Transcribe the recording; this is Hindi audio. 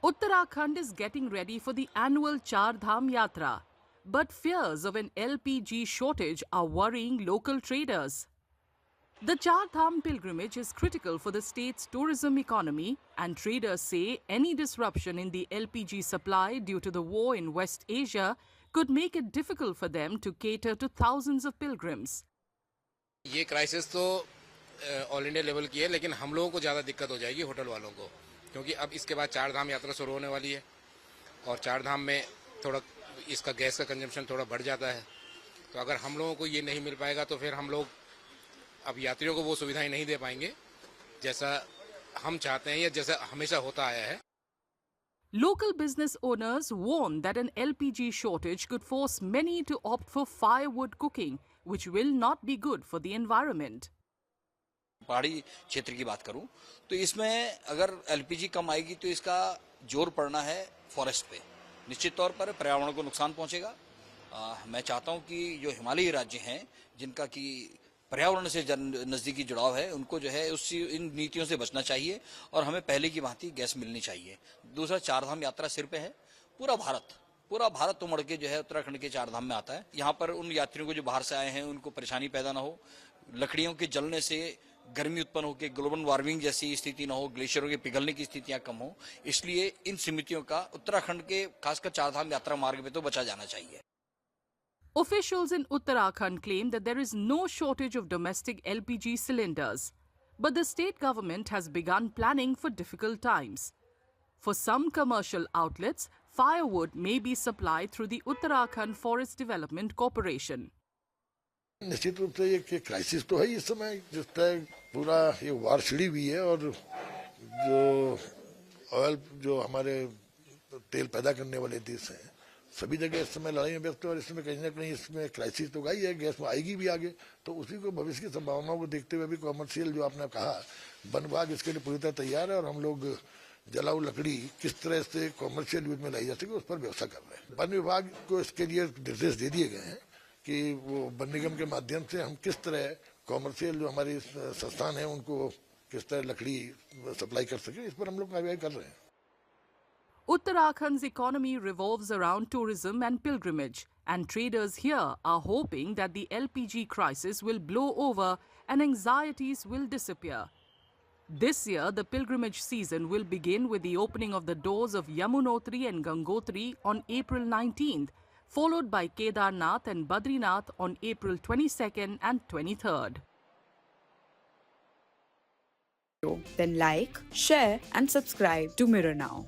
Uttarakhand is getting ready for the annual Char Dham Yatra, but fears of an LPG shortage are worrying local traders. The Char Dham pilgrimage is critical for the state's tourism economy, and traders say any disruption in the LPG supply due to the war in West Asia could make it difficult for them to cater to thousands of pilgrims. ये क्राइसिस तो ऑल इंडिया लेवल की है, लेकिन हम लोगों को ज़्यादा दिक्कत हो जाएगी होटल वालों को, क्योंकि अब इसके बाद चार धाम यात्रा शुरू होने वाली है और चार धाम में थोड़ा इसका गैस का कंजम्पशन थोड़ा बढ़ जाता है। तो अगर हम लोगों को ये नहीं मिल पाएगा तो फिर हम लोग अब यात्रियों को वो सुविधाएं नहीं दे पाएंगे जैसा हम चाहते हैं या जैसा हमेशा होता आया है। Local business owners warn that an LPG shortage could force many to opt for firewood cooking, which will not be good for the environment. पहाड़ी क्षेत्र की बात करूं तो इसमें अगर एलपीजी कम आएगी तो इसका जोर पड़ना है फॉरेस्ट पे, निश्चित तौर पर पर्यावरण को नुकसान पहुंचेगा। मैं चाहता हूं कि जो हिमालयी राज्य हैं जिनका कि पर्यावरण से नजदीकी जुड़ाव है उनको जो है उस इन नीतियों से बचना चाहिए और हमें पहले की भांति गैस मिलनी चाहिए। दूसरा, चारधाम यात्रा सिर पे है, पूरा भारत उमड़ के जो है उत्तराखंड के चारधाम में आता है। यहाँ पर उन यात्रियों को जो बाहर से आए हैं उनको परेशानी पैदा ना हो, लकड़ियों के जलने से गर्मी उत्पन्न होकर ग्लोबल वार्मिंग जैसी स्थिति न हो, ग्लेशियरों के पिघलने की स्थितियां कम हो, इसलिए इन समितियों का उत्तराखंड के खासकर चारधाम यात्रा मार्ग में तो बचा जाना चाहिए। Officials in Uttarakhand claim that there is no shortage of domestic LPG cylinders, but the state government has begun planning for difficult times. For some commercial outlets, firewood may be supplied through the Uttarakhand Forest Development Corporation. निश्चित रूप से ये क्राइसिस तो है इस समय, जिस तरह पूरा ये वार छिड़ी हुई है और जो ऑयल जो हमारे तेल पैदा करने वाले देश हैं सभी जगह इस समय लड़ाई में व्यस्त है और इसमें कहीं ना कहीं इसमें क्राइसिस तो गई है, गैस में आएगी भी आगे। तो उसी को भविष्य की संभावनाओं को देखते हुए भी कॉमर्शियल जो आपने कहा वन विभाग इसके लिए पूरी तरह तैयार है और हम लोग जलाऊ लकड़ी किस तरह से कॉमर्शियल यूज में लाई जा सके उस पर व्यवस्था कर रहे हैं। वन विभाग को इसके लिए निर्देश दे दिए गए हैं कि वो वन निगम के माध्यम से हम किस तरह कॉमर्शियल जो हमारे संस्थान है उनको किस तरह लकड़ी सप्लाई कर सके, इस पर हम लोग कार्यवाही कर रहे हैं। Uttarakhand's economy revolves around tourism and pilgrimage, and traders here are hoping that the LPG crisis will blow over and anxieties will disappear. This year, the pilgrimage season will begin with the opening of the doors of Yamunotri and Gangotri on April 19th, followed by Kedarnath and Badrinath on April 22nd and 23rd. Then like, share and subscribe to Mirror Now.